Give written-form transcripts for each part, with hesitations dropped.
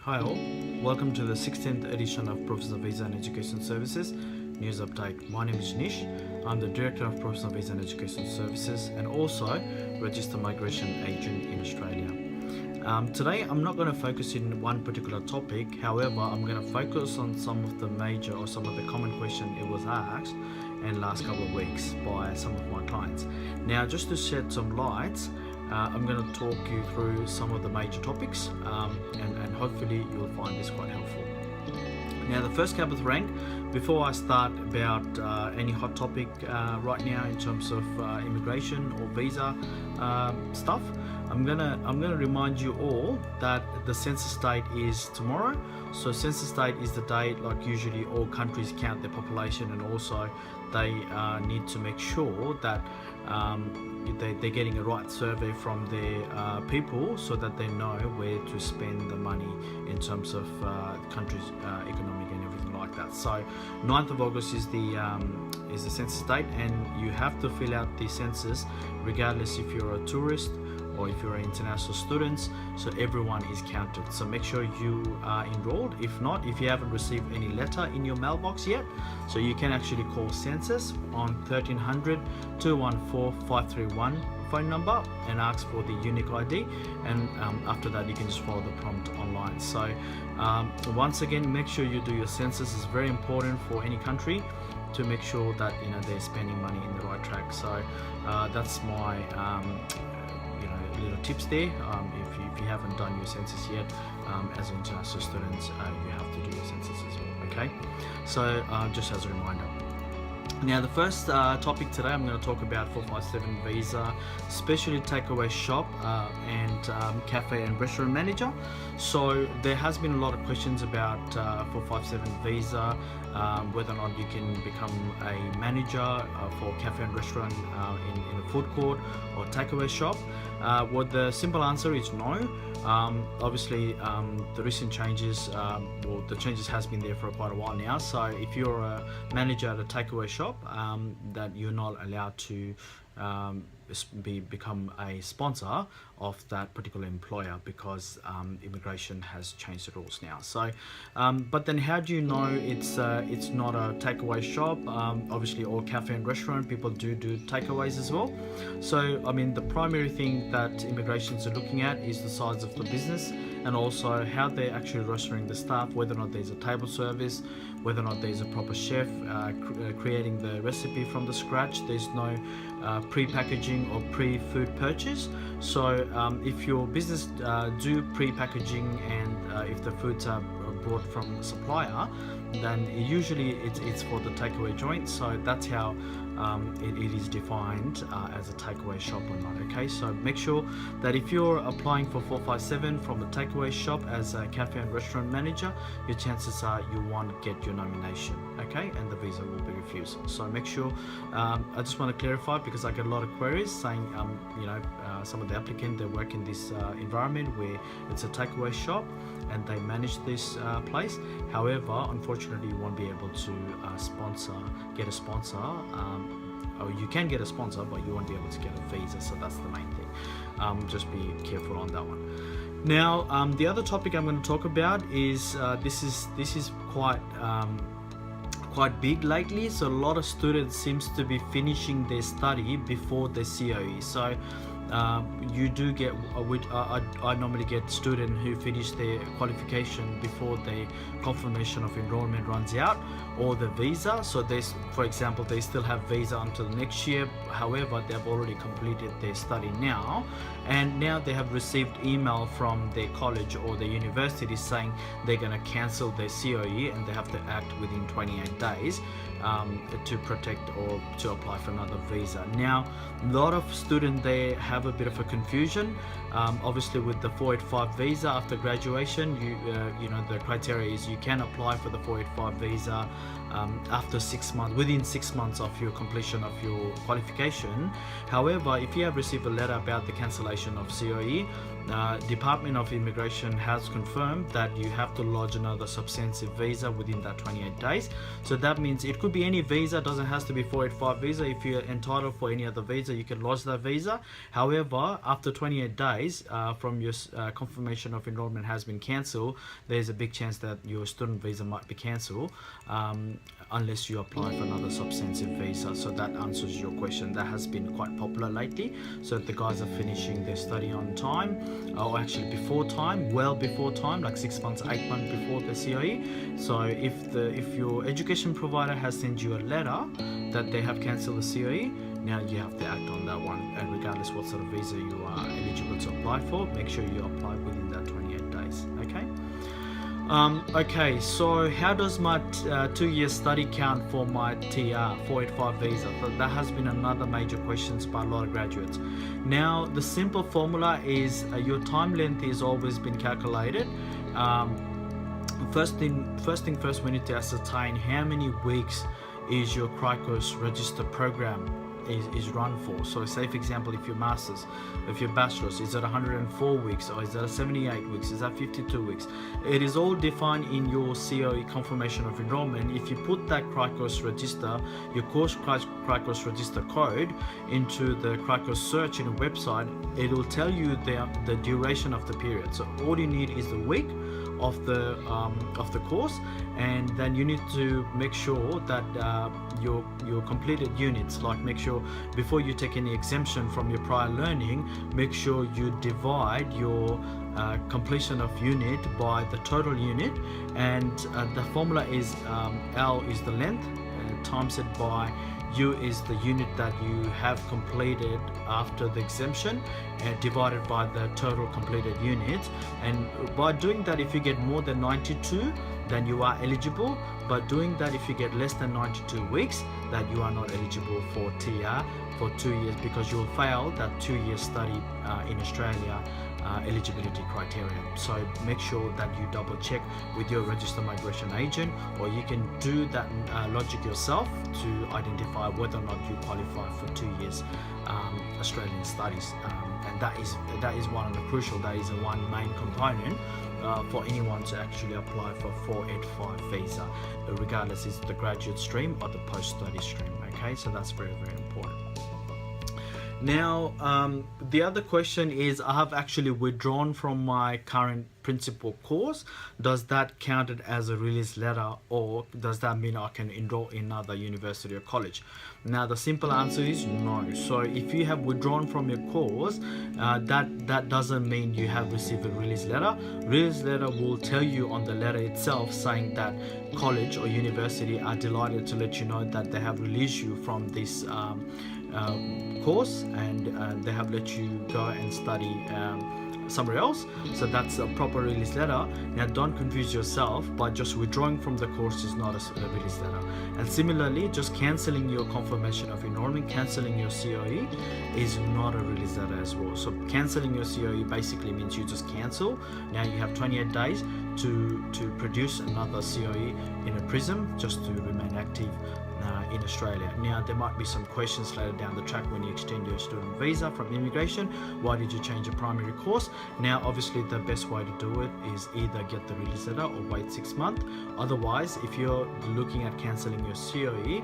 Hi all, welcome to the 16th edition of Professional Visa and Education Services News Update. My name is Nish. I'm the Director of Professional Visa and Education Services and also Registered Migration Agent in Australia. Today I'm not going to focus in one particular topic, however I'm going to focus on some of the major or some of the common questions it was asked in the last couple of weeks by some of my clients. Now just to shed some light, I'm going to talk you through some of the major topics and hopefully you'll find this quite helpful. Now the first cab of the rank, before I start about any hot topic right now in terms of immigration or visa stuff, I'm gonna remind you all that the census date is tomorrow. So census date is the date, like usually all countries count their population, and also they need to make sure that they're getting a right survey from their people so that they know where to spend the money in terms of country's economic and everything like that. So 9th of August is the census date, and you have to fill out the census regardless if you're a tourist or if you're an international student, so everyone is counted. So make sure you are enrolled. If not, if you haven't received any letter in your mailbox yet, so you can actually call Census on 1300 214 531 phone number and ask for the unique ID, and after that you can just follow the prompt online. So once again, make sure you do your census. Is very important for any country to make sure that they're spending money in the right track. So that's my little tips there. If you haven't done your census yet, as an international student, you have to do your census as well. Okay, so just as a reminder. Now the first topic today, I'm going to talk about 457 visa, especially takeaway shop and cafe and restaurant manager. So there has been a lot of questions about 457 visa, whether or not you can become a manager for cafe and restaurant in a food court or takeaway shop. Well, the simple answer is no. Obviously the recent changes, the changes has been there for quite a while now. So if you're a manager at a takeaway shop, that you're not allowed to become a sponsor of that particular employer, because immigration has changed the rules now. So but then how do you know it's not a takeaway shop? Obviously all cafe and restaurant people do takeaways as well. So I mean, the primary thing that immigrations are looking at is the size of the business, and also how they're actually rostering the staff, whether or not there's a table service, whether or not there's a proper chef creating the recipe from the scratch. There's no pre-packaging or pre-food purchase. So if your business do pre-packaging, and if the foods are brought from a supplier, then usually it's for the takeaway joint. So that's how it is defined as a takeaway shop or not. Okay, so make sure that if you're applying for 457 from a takeaway shop as a cafe and restaurant manager, your chances are you won't get your nomination, okay, and the visa will be refused. So make sure, I just want to clarify, because I get a lot of queries saying some of the applicants, they work in this environment where it's a takeaway shop and they manage this place. However, unfortunately you won't be able to get a sponsor, or you can get a sponsor but you won't be able to get a visa. So that's the main thing. Just be careful on that one. Now the other topic I'm going to talk about is this is quite big lately. So a lot of students seems to be finishing their study before the COE. So you do get, I normally get students who finish their qualification before the confirmation of enrollment runs out, or the visa. So for example, they still have visa until next year. However, they have already completed their study now, and now they have received email from their college or their university saying they're going to cancel their COE and they have to act within 28 days to protect or to apply for another visa. Now a lot of students, they have a bit of a confusion. Obviously with the 485 visa after graduation, the criteria is you can apply for the 485 visa after 6 months, within 6 months of your completion of your qualification. However, if you have received a letter about the cancellation of COE, Department of Immigration has confirmed that you have to lodge another substantive visa within that 28 days. So that means it could be any visa, doesn't have to be 485 visa. If you're entitled for any other visa, you can lodge that visa. However, after 28 days from your confirmation of enrollment has been cancelled, there's a big chance that your student visa might be cancelled unless you apply for another substantive visa. So that answers your question. That has been quite popular lately. So the guys are finishing their study on time, or actually before time, well before time, like 6 months, 8 months before the COE. So if your education provider has sent you a letter that they have cancelled the COE, now you have to act on that one. And regardless what sort of visa you are eligible to apply for, make sure you apply within that 28 days. Okay. Okay, so how does my 2-year study count for my TR 485 visa? So that has been another major question by a lot of graduates. Now, the simple formula is your time length is always been calculated. First thing first, we need to ascertain how many weeks is your CRICOS registered program is run for. So say for example, if your master's, if your bachelor's, is that 104 weeks, or is that 78 weeks, is that 52 weeks? It is all defined in your COE confirmation of enrollment. If you put that CRICOS register, your course CRICOS register code into the CRICOS search in a website, it will tell you the duration of the period. So all you need is the week of the course, and then you need to make sure that your completed units, like make sure before you take any exemption from your prior learning, make sure you divide your completion of unit by the total unit, and the formula is L is the length times it by U is the unit that you have completed after the exemption, and divided by the total completed units. And by doing that, if you get more than 92, then you are eligible. But doing that, if you get less than 92 weeks, that you are not eligible for TR for 2 years, because you will fail that 2-year study in Australia eligibility criteria. So make sure that you double check with your registered migration agent, or you can do that logic yourself to identify whether or not you qualify for 2 years Australian studies. And that is one of the crucial, that is one main component for anyone to actually apply for 485 visa, regardless is the graduate stream or the post-study stream. Okay, so that's very, very important. Now, the other question is, I have actually withdrawn from my current principal course. Does that count it as a release letter, or does that mean I can enroll in another university or college? Now, the simple answer is no. So if you have withdrawn from your course, that doesn't mean you have received a release letter. Release letter will tell you on the letter itself saying that college or university are delighted to let you know that they have released you from this course, and they have let you go and study somewhere else. So that's a proper release letter. Now, don't confuse yourself by just withdrawing from the course is not a release letter. And similarly, just cancelling your confirmation of enrollment, cancelling your COE is not a release letter as well. So cancelling your COE basically means you just cancel. Now you have 28 days to produce another COE in a PRISM just to remain active in Australia. Now, there might be some questions later down the track when you extend your student visa from immigration. Why did you change your primary course? Now, obviously, the best way to do it is either get the release letter or wait 6 months. Otherwise, if you're looking at cancelling your COE,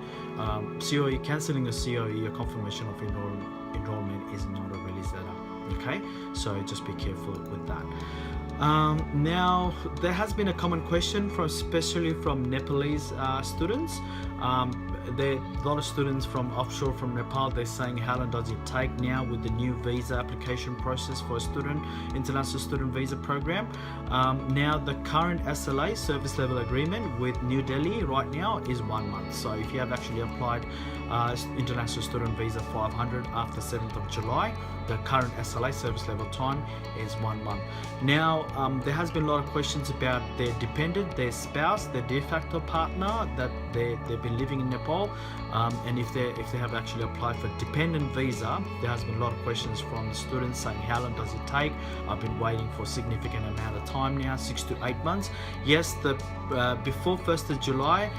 cancelling your COE, your confirmation of enrollment is not a release letter. Okay, so just be careful with that. Now, there has been a common question especially from Nepalese students. There a lot of students from offshore from Nepal, they're saying how long does it take now with the new visa application process for a student, international student visa program. Now the current SLA, service level agreement with New Delhi right now is 1 month. So if you have actually applied international student visa 500 after 7th of July, the current SLA, service level time, is 1 month. Now there has been a lot of questions about their dependent, their spouse, their de facto partner that they've been living in Nepal, and if they have actually applied for dependent visa. There has been a lot of questions from the students saying how long does it take? I've been waiting for a significant amount of time now, 6 to 8 months. Yes, before 1st of July,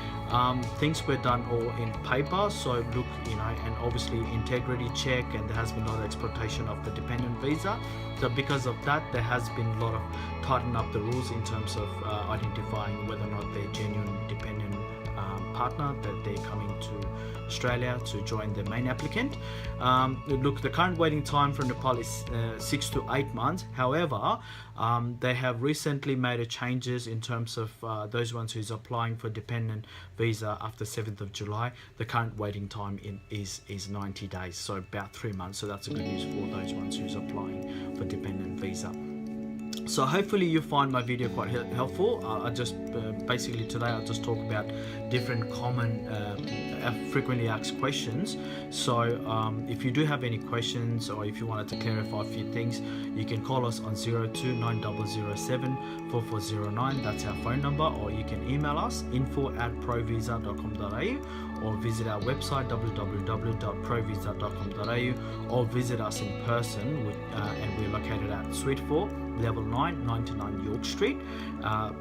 things were done all in paper, so also look, and obviously integrity check, and there has been a lot of exploitation of the dependent visa. So because of that, there has been a lot of tighten up the rules in terms of identifying whether or not they're genuine dependent partner, that they're coming to Australia to join the main applicant. Look, the current waiting time for Nepal is 6 to 8 months. However, they have recently made a changes in terms of those ones who's applying for dependent visa after 7th of July. The current waiting time is 90 days, so about 3 months. So that's a good news for those ones who's applying for dependent visa. So hopefully you find my video quite helpful. I just basically today I'll just talk about different common frequently asked questions. So if you do have any questions, or if you wanted to clarify a few things, you can call us on 029007 4409. That's our phone number. Or you can email us info@provisa.com.au, or visit our website www.provisa.com.au, or visit us in person, and we're located at Suite 4, Level 9, 99 York Street,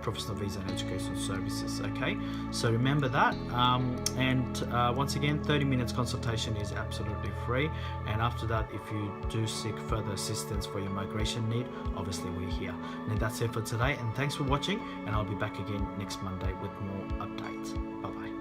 Professional Visa and Education Services. Okay, so remember that. Once again, 30 minutes consultation is absolutely free. And after that, if you do seek further assistance for your migration need, obviously we're here. And that's it for today. And thanks for watching. And I'll be back again next Monday with more updates. Bye bye.